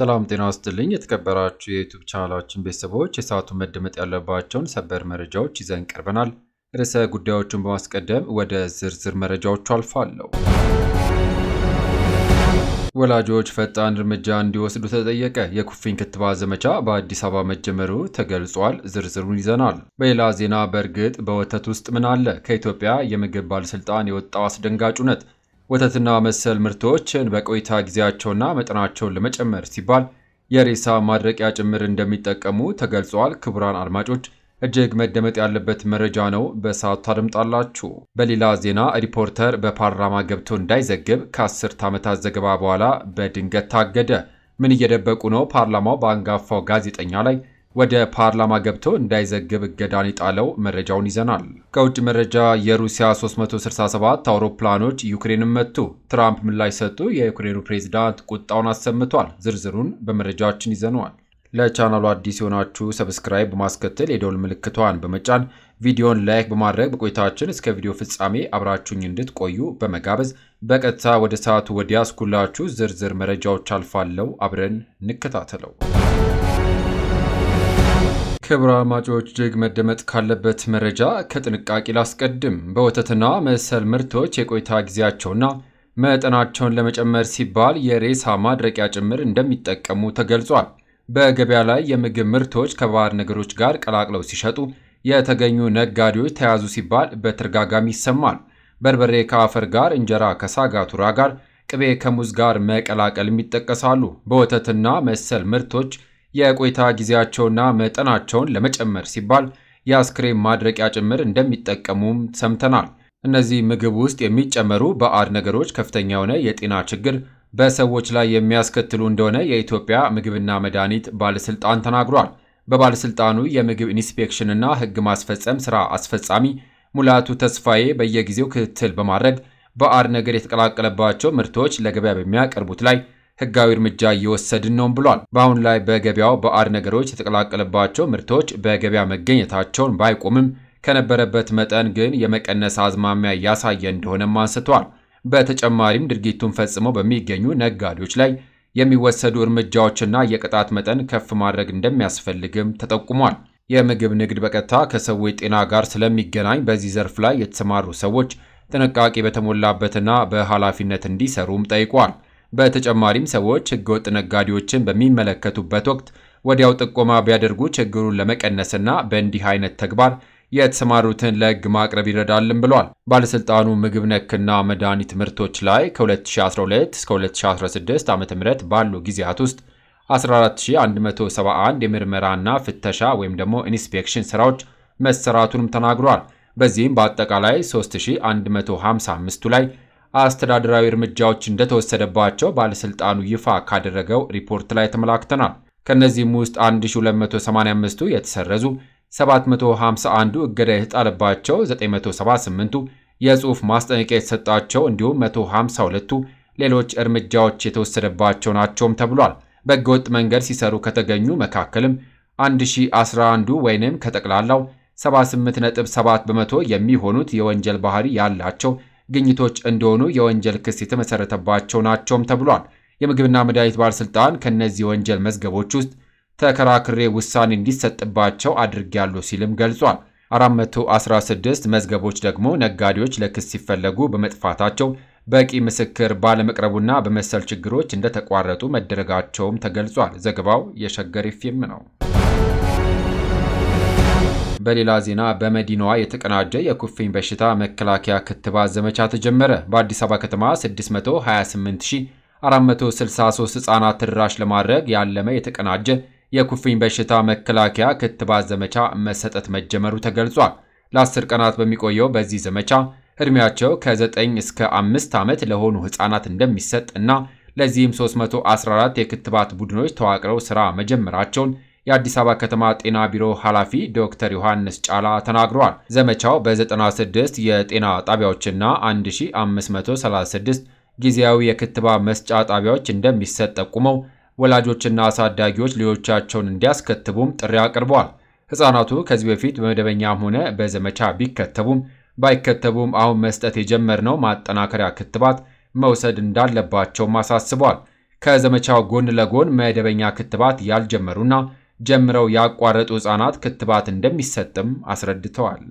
ሰላም ጤና ይስጥልኝ የተከበራችሁ የዩቲዩብ ቻናላችን ቤተሰቦች የሰዓቱ መደመጥ ያለባቸውን ሰበር መረጃዎች ይዘን ቀርበናል። ርዕሰ ጉዳዮችን በማስቀደም ወደ ዝርዝር መረጃዎቹ አልፋለሁ። ወላጆች ፈጣን እርምጃ እንዲወስዱ ተጠየቀ። የኩፍኝ ክትባት ዘመቻ በአዲስ አበባ መጀመሩ ተገልጿል። ዝርዝሩን ይዘናል። በሌላ ዜና በእርግጥ በወተት ውስጥ ምን አለ? ከኢትዮጵያ የምግብ ባለስልጣን የወጣው አስደንጋጭ እውነት ወተትና መሰል ምርቶችን በቆይታ ጊዜያቸውና መጠናቸውን ለመጨመር ሲባል የሬሳ ማድረቂያ ጭምር እንደሚጠቀሙ ተገልጿል። ክቡራን አድማጮች እጅግ መደመጥ ያለበት መረጃ ነው። በሰዓቱ ታደምጣላችሁ። በሌላ ዜና ሪፖርተር በፓርላማ ገብቶ እንዳይዘግብ ከ10 ዓመታት ዘገባ በኋላ በድንገት ታገደ። ምን እየደበቁ ነው? ፓርላማው በአንጋፋው ጋዜጠኛ ላይ ወደ ፓርላማ ገብቶ እንዳይዘግብ እገዳን የጣለው መረጃውን ይዘናል። ከውጭ መረጃ የሩሲያ 367 አውሮፕላኖች ዩክሬንን መቱ። ትራምፕ ምላሽ ሰጡ። የዩክሬኑ ፕሬዝዳንት ቁጣውን አሰምቷል። ዝርዝሩን በመረጃችን ይዘነዋል። ለቻናሉ አዲስ የሆናችሁ ሰብስክራይብ በማስከተል የደወል ምልክቷን በመጫን ቪዲዮን ላይክ በማድረግ በቆይታችን እስከ ቪዲዮ ፍጻሜ አብራችሁኝ እንድትቆዩ በመጋበዝ በቀጥታ ወደ ሰዓቱ ወዲያስኩላችሁ ዝርዝር መረጃዎች አልፋለሁ። አብረን እንከታተለው። ክቡራን አድማጮች እጅግ መደመጥ ካለበት መረጃ ከጥንቃቄ ላስቀድም። በወተትና መሰል ምርቶች የቆይታ ጊዜያቸውና መጠናቸውን ለመጨመር ሲባል የሬሳ ማድረቂያ ጭምር እንደሚጠቀሙ ተገልጿል። በገበያ ላይ የምግብ ምርቶች ከባዕድ ነገሮች ጋር ቀላቅለው ሲሸጡ የተገኙ ነጋዴዎች ተያዙ ሲባል በተደጋጋሚ ይሰማል። በርበሬ ከአፈር ጋር፣ እንጀራ ከሳጋቱራ ጋር፣ ቅቤ ከሙዝ ጋር መቀላቀልም ይጠቀሳሉ። በወተትና መሰል ምርቶች የቆይታ ጊዜያቸውና መጠናቸውን ለመጨመር ሲባል የአስክሬም ማድረቂያ ጭምር እንደሚጠቀሙም ሰምተናል። እነዚህ ምግብ ውስጥ የሚጨመሩ ባዕድ ነገሮች ከፍተኛ የሆነ የጤና ችግር በሰዎች ላይ የሚያስከትሉ እንደሆነ የኢትዮጵያ ምግብና መድኃኒት ባለስልጣን ተናግሯል። በባለስልጣኑ የምግብ ኢንስፔክሽንና ሕግ ማስፈጸም ስራ አስፈጻሚ ሙላቱ ተስፋዬ በየጊዜው ክትትል በማድረግ ባዕድ ነገር የተቀላቀለባቸው ምርቶች ለገበያ በሚያቀርቡት ላይ ሕጋዊ እርምጃ እየወሰድን ነው ብሏል። በአሁን ላይ በገበያው ባዕድ ነገሮች የተቀላቀለባቸው ምርቶች በገበያ መገኘታቸውን ባይቆምም ከነበረበት መጠን ግን የመቀነስ አዝማሚያ እያሳየ እንደሆነም አንስቷል። በተጨማሪም ድርጊቱን ፈጽመው በሚገኙ ነጋዴዎች ላይ የሚወሰዱ እርምጃዎችና የቅጣት መጠን ከፍ ማድረግ እንደሚያስፈልግም ተጠቁሟል። የምግብ ንግድ በቀጥታ ከሰዎች ጤና ጋር ስለሚገናኝ በዚህ ዘርፍ ላይ የተሰማሩ ሰዎች ጥንቃቄ በተሞላበትና በኃላፊነት እንዲሰሩም ጠይቋል። በተጨማሪም ሰዎች ሕገወጥ ነጋዴዎችን በሚመለከቱበት ወቅት ወዲያው ጥቆማ ቢያደርጉ ችግሩን ለመቀነስና በእንዲህ አይነት ተግባር የተሰማሩትን ለሕግ ማቅረብ ይረዳልም ብሏል። ባለስልጣኑ ምግብ ነክና መድኃኒት ምርቶች ላይ ከ2012 እስከ 2016 ዓ.ም ባሉ ጊዜያት ውስጥ 14171 የምርመራና ፍተሻ ወይም ደግሞ ኢንስፔክሽን ስራዎች መሰራቱንም ተናግሯል። በዚህም በአጠቃላይ 3155ቱ ላይ አስተዳደራዊ እርምጃዎች እንደተወሰደባቸው ባለስልጣኑ ይፋ ካደረገው ሪፖርት ላይ ተመላክተናል። ከነዚህም ውስጥ 1285ቱ የተሰረዙ፣ 751ዱ እገዳ የተጣለባቸው፣ 978ቱ የጽሑፍ ማስጠንቀቂያ የተሰጣቸው እንዲሁም 152ቱ ሌሎች እርምጃዎች የተወሰደባቸው ናቸውም ተብሏል። በሕገወጥ መንገድ ሲሰሩ ከተገኙ መካከልም 1011ዱ ወይንም ከጠቅላላው 78.7 በመቶ የሚሆኑት የወንጀል ባህሪ ያላቸው ግኝቶች እንደሆኑ የወንጀል ክስ የተመሰረተባቸው ናቸውም ተብሏል። የምግብና መድኃኒት ባለስልጣን ከነዚህ ወንጀል መዝገቦች ውስጥ ተከራክሬ ውሳኔ እንዲሰጥባቸው አድርጌያለሁ ሲልም ገልጿል። 416 መዝገቦች ደግሞ ነጋዴዎች ለክስ ሲፈለጉ በመጥፋታቸው በቂ ምስክር ባለመቅረቡና በመሰል ችግሮች እንደተቋረጡ መደረጋቸውም ተገልጿል። ዘገባው የሸገር ኤፍኤም ነው። በሌላ ዜና በመዲናዋ የተቀናጀ የኩፍኝ በሽታ መከላከያ ክትባት ዘመቻ ተጀመረ። በአዲስ አበባ ከተማ 628463 ሕፃናት ተደራሽ ለማድረግ ያለመ የተቀናጀ የኩፍኝ በሽታ መከላከያ ክትባት ዘመቻ መሰጠት መጀመሩ ተገልጿል። ለ10 ቀናት በሚቆየው በዚህ ዘመቻ ዕድሜያቸው ከ9 እስከ 5 ዓመት ለሆኑ ሕፃናት እንደሚሰጥ እና ለዚህም 314 የክትባት ቡድኖች ተዋቅረው ሥራ መጀመራቸውን የአዲስ አበባ ከተማ ጤና ቢሮ ኃላፊ ዶክተር ዮሐንስ ጫላ ተናግረዋል። ዘመቻው በ96 የጤና ጣቢያዎችና 1536 ጊዜያዊ የክትባት መስጫ ጣቢያዎች እንደሚሰጥ ጠቁመው ወላጆችና አሳዳጊዎች ልጆቻቸውን እንዲያስከትቡም ጥሪ አቅርበዋል። ሕፃናቱ ከዚህ በፊት በመደበኛም ሆነ በዘመቻ ቢከተቡም ባይከተቡም አሁን መስጠት የጀመርነው ማጠናከሪያ ክትባት መውሰድ እንዳለባቸውም አሳስበዋል። ከዘመቻው ጎን ለጎን መደበኛ ክትባት ያልጀመሩና ጀምረው ያቋረጡ ሕፃናት ክትባት እንደሚሰጥም አስረድተዋል።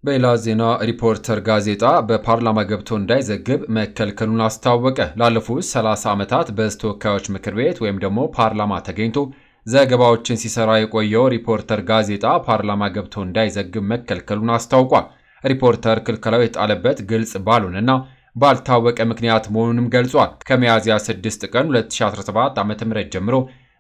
በሌላ ዜና ሪፖርተር ጋዜጣ በፓርላማ ገብቶ እንዳይዘግብ መከልከሉን አስታወቀ። ላለፉት 30 ዓመታት በሕዝብ ተወካዮች ምክር ቤት ወይም ደግሞ ፓርላማ ተገኝቶ ዘገባዎችን ሲሰራ የቆየው ሪፖርተር ጋዜጣ ፓርላማ ገብቶ እንዳይዘግብ መከልከሉን አስታውቋል። ሪፖርተር ክልከላው የጣለበት ግልጽ ባልሆነና ባልታወቀ ምክንያት መሆኑንም ገልጿል። ከሚያዝያ 6 ቀን 2017 ዓ.ም ጀምሮ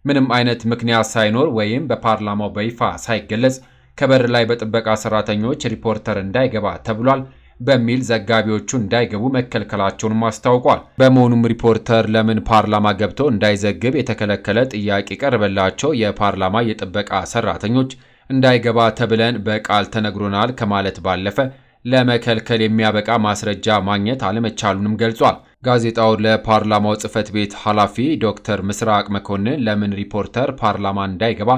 ምንም አይነት ምክንያት ሳይኖር ወይም በፓርላማው በይፋ ሳይገለጽ ከበር ላይ በጥበቃ ሰራተኞች ሪፖርተር እንዳይገባ ተብሏል በሚል ዘጋቢዎቹ እንዳይገቡ መከልከላቸውንም አስታውቋል። በመሆኑም ሪፖርተር ለምን ፓርላማ ገብቶ እንዳይዘግብ የተከለከለ ጥያቄ ቀርበላቸው የፓርላማ የጥበቃ ሰራተኞች እንዳይገባ ተብለን በቃል ተነግሮናል ከማለት ባለፈ ለመከልከል የሚያበቃ ማስረጃ ማግኘት አለመቻሉንም ገልጿል። ጋዜጣው ለፓርላማው ጽህፈት ቤት ኃላፊ ዶክተር ምስራቅ መኮንን ለምን ሪፖርተር ፓርላማ እንዳይገባ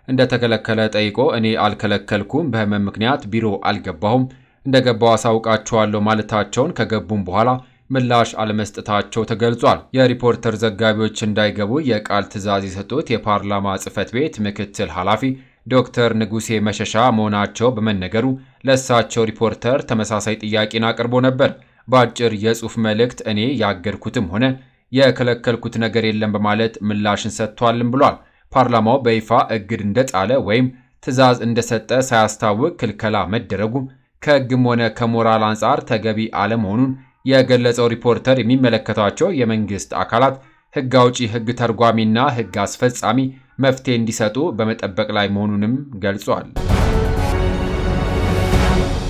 እንደተከለከለ ጠይቆ እኔ አልከለከልኩም፣ በህመም ምክንያት ቢሮ አልገባሁም፣ እንደገባው አሳውቃቸዋለሁ ማለታቸውን ከገቡም በኋላ ምላሽ አለመስጠታቸው ተገልጿል። የሪፖርተር ዘጋቢዎች እንዳይገቡ የቃል ትዕዛዝ የሰጡት የፓርላማ ጽህፈት ቤት ምክትል ኃላፊ ዶክተር ንጉሴ መሸሻ መሆናቸው በመነገሩ ለእሳቸው ሪፖርተር ተመሳሳይ ጥያቄን አቅርቦ ነበር። በአጭር የጽሑፍ መልእክት እኔ ያገድኩትም ሆነ የከለከልኩት ነገር የለም በማለት ምላሽን ሰጥቷልም ብሏል። ፓርላማው በይፋ እግድ እንደጣለ ወይም ትዕዛዝ እንደሰጠ ሳያስታውቅ ክልከላ መደረጉ ከሕግም ሆነ ከሞራል አንጻር ተገቢ አለመሆኑን የገለጸው ሪፖርተር የሚመለከታቸው የመንግስት አካላት ሕግ አውጪ፣ ሕግ ተርጓሚና ሕግ አስፈጻሚ መፍትሄ እንዲሰጡ በመጠበቅ ላይ መሆኑንም ገልጿል።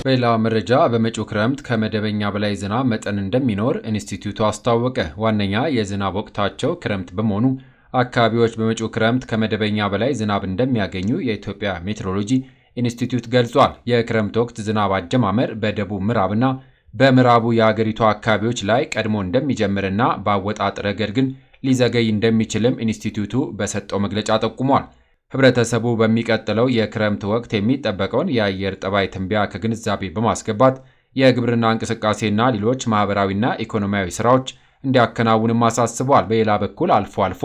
በሌላ መረጃ በመጪው ክረምት ከመደበኛ በላይ ዝናብ መጠን እንደሚኖር ኢንስቲትዩቱ አስታወቀ። ዋነኛ የዝናብ ወቅታቸው ክረምት በመሆኑ አካባቢዎች በመጪው ክረምት ከመደበኛ በላይ ዝናብ እንደሚያገኙ የኢትዮጵያ ሜትሮሎጂ ኢንስቲትዩት ገልጿል። የክረምት ወቅት ዝናብ አጀማመር በደቡብ ምዕራብና በምዕራቡ የአገሪቱ አካባቢዎች ላይ ቀድሞ እንደሚጀምርና በአወጣጥ ረገድ ግን ሊዘገይ እንደሚችልም ኢንስቲትዩቱ በሰጠው መግለጫ ጠቁሟል። ህብረተሰቡ በሚቀጥለው የክረምት ወቅት የሚጠበቀውን የአየር ጠባይ ትንበያ ከግንዛቤ በማስገባት የግብርና እንቅስቃሴና ሌሎች ማህበራዊና ኢኮኖሚያዊ ስራዎች እንዲያከናውንም አሳስቧል። በሌላ በኩል አልፎ አልፎ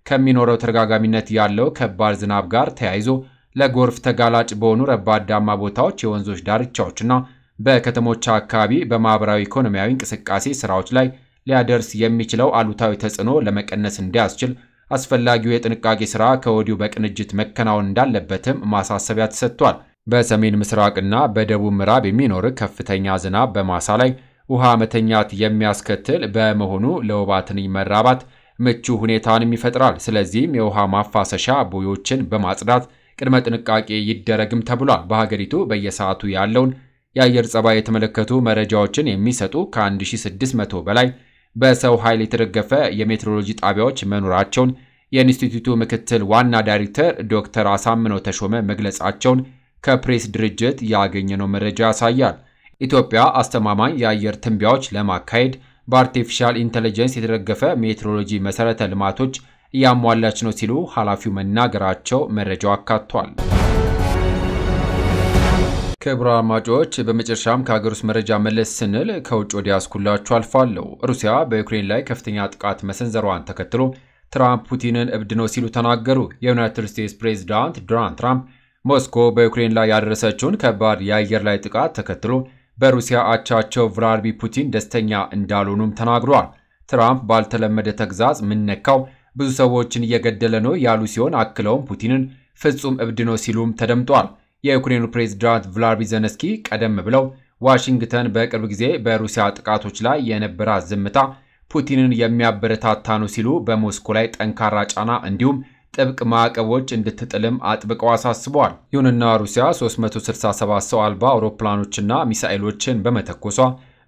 ከሚኖረው ተደጋጋሚነት ያለው ከባድ ዝናብ ጋር ተያይዞ ለጎርፍ ተጋላጭ በሆኑ ረባዳማ ቦታዎች፣ የወንዞች ዳርቻዎችና በከተሞች አካባቢ በማህበራዊ ኢኮኖሚያዊ እንቅስቃሴ ስራዎች ላይ ሊያደርስ የሚችለው አሉታዊ ተጽዕኖ ለመቀነስ እንዲያስችል አስፈላጊው የጥንቃቄ ሥራ ከወዲሁ በቅንጅት መከናወን እንዳለበትም ማሳሰቢያ ተሰጥቷል። በሰሜን ምስራቅና በደቡብ ምዕራብ የሚኖር ከፍተኛ ዝናብ በማሳ ላይ ውሃ መተኛት የሚያስከትል በመሆኑ ለወባ ትንኝ መራባት ምቹ ሁኔታንም ይፈጥራል። ስለዚህም የውሃ ማፋሰሻ ቦዮችን በማጽዳት ቅድመ ጥንቃቄ ይደረግም ተብሏል። በሀገሪቱ በየሰዓቱ ያለውን የአየር ጸባይ የተመለከቱ መረጃዎችን የሚሰጡ ከ1600 በላይ በሰው ኃይል የተደገፈ የሜትሮሎጂ ጣቢያዎች መኖራቸውን የኢንስቲትዩቱ ምክትል ዋና ዳይሬክተር ዶክተር አሳምነው ተሾመ መግለጻቸውን ከፕሬስ ድርጅት ያገኘነው መረጃ ያሳያል። ኢትዮጵያ አስተማማኝ የአየር ትንበያዎች ለማካሄድ በአርቲፊሻል ኢንተለጀንስ የተደገፈ ሜትሮሎጂ መሠረተ ልማቶች እያሟላች ነው ሲሉ ኃላፊው መናገራቸው መረጃው አካቷል። ክቡራን አድማጮች፣ በመጨረሻም ከሀገር ውስጥ መረጃ መለስ ስንል ከውጭ ወዲያ ያስኩላችሁ አልፋለሁ። ሩሲያ በዩክሬን ላይ ከፍተኛ ጥቃት መሰንዘሯን ተከትሎ ትራምፕ ፑቲንን እብድ ነው ሲሉ ተናገሩ። የዩናይትድ ስቴትስ ፕሬዚዳንት ዶናልድ ትራምፕ ሞስኮ በዩክሬን ላይ ያደረሰችውን ከባድ የአየር ላይ ጥቃት ተከትሎ በሩሲያ አቻቸው ቭላድሚር ፑቲን ደስተኛ እንዳልሆኑም ተናግረዋል። ትራምፕ ባልተለመደ ተግዛዝ ምነካው ብዙ ሰዎችን እየገደለ ነው ያሉ ሲሆን አክለውም ፑቲንን ፍጹም እብድ ነው ሲሉም ተደምጧል። የዩክሬኑ ፕሬዝዳንት ቭላድሚር ዘለንስኪ ቀደም ብለው ዋሽንግተን በቅርብ ጊዜ በሩሲያ ጥቃቶች ላይ የነበራት ዝምታ ፑቲንን የሚያበረታታ ነው ሲሉ በሞስኮ ላይ ጠንካራ ጫና እንዲሁም ጥብቅ ማዕቀቦች እንድትጥልም አጥብቀው አሳስበዋል። ይሁንና ሩሲያ 367 ሰው አልባ አውሮፕላኖችና ሚሳኤሎችን በመተኮሷ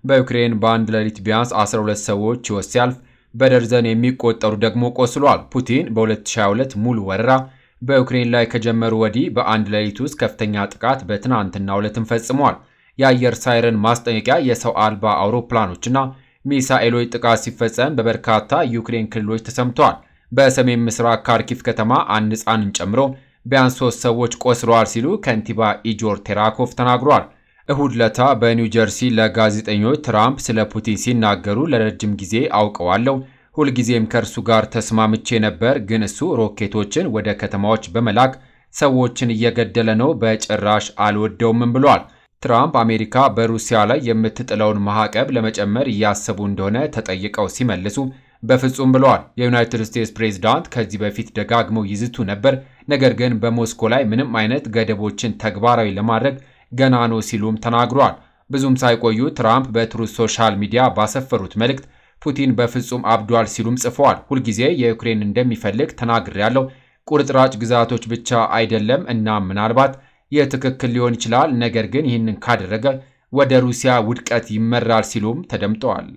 በዩክሬን በአንድ ሌሊት ቢያንስ 12 ሰዎች ሕይወት ሲያልፍ በደርዘን የሚቆጠሩ ደግሞ ቆስሏል። ፑቲን በ2022 ሙሉ ወረራ በዩክሬን ላይ ከጀመሩ ወዲህ በአንድ ሌሊት ውስጥ ከፍተኛ ጥቃት በትናንትናው ዕለትም ፈጽመዋል። የአየር ሳይረን ማስጠንቀቂያ፣ የሰው አልባ አውሮፕላኖችና ሚሳኤሎች ጥቃት ሲፈጸም በበርካታ ዩክሬን ክልሎች ተሰምተዋል። በሰሜን ምስራቅ ካርኪቭ ከተማ አንድ ሕፃንን ጨምሮ ቢያንስ 3 ሰዎች ቆስለዋል ሲሉ ከንቲባ ኢጆር ቴራኮቭ ተናግሯል። እሁድ ለታ በኒው ጀርሲ ለጋዜጠኞች ትራምፕ ስለ ፑቲን ሲናገሩ ለረጅም ጊዜ አውቀዋለሁ፣ ሁልጊዜም ከእርሱ ጋር ተስማምቼ ነበር፣ ግን እሱ ሮኬቶችን ወደ ከተማዎች በመላክ ሰዎችን እየገደለ ነው፣ በጭራሽ አልወደውም ብለዋል። ትራምፕ አሜሪካ በሩሲያ ላይ የምትጥለውን ማዕቀብ ለመጨመር እያሰቡ እንደሆነ ተጠይቀው ሲመልሱ በፍጹም ብለዋል። የዩናይትድ ስቴትስ ፕሬዝዳንት ከዚህ በፊት ደጋግመው ይዝቱ ነበር፣ ነገር ግን በሞስኮ ላይ ምንም አይነት ገደቦችን ተግባራዊ ለማድረግ ገና ነው ሲሉም ተናግሯል። ብዙም ሳይቆዩ ትራምፕ በትሩዝ ሶሻል ሚዲያ ባሰፈሩት መልእክት ፑቲን በፍጹም አብዷል ሲሉም ጽፈዋል። ሁልጊዜ የዩክሬን እንደሚፈልግ ተናግሬያለሁ፣ ቁርጥራጭ ግዛቶች ብቻ አይደለም እና ምናልባት የትክክል ሊሆን ይችላል፣ ነገር ግን ይህንን ካደረገ ወደ ሩሲያ ውድቀት ይመራል ሲሉም ተደምጠዋል።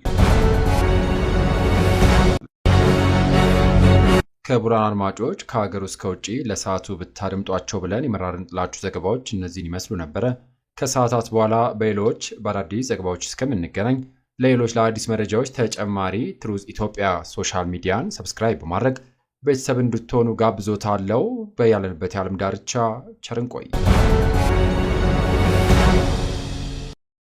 ክቡራን አድማጮች ከሀገር ውስጥ ከውጭ ለሰዓቱ ብታደምጧቸው ብለን የመራርንላችሁ ዘገባዎች እነዚህን ይመስሉ ነበረ። ከሰዓታት በኋላ በሌሎች በአዳዲስ ዘገባዎች እስከምንገናኝ ለሌሎች ለአዲስ መረጃዎች ተጨማሪ ትሩዝ ኢትዮጵያ ሶሻል ሚዲያን ሰብስክራይብ በማድረግ ቤተሰብ እንድትሆኑ ጋብዞታለሁ። በያለንበት የዓለም ዳርቻ ቸር እንቆይ።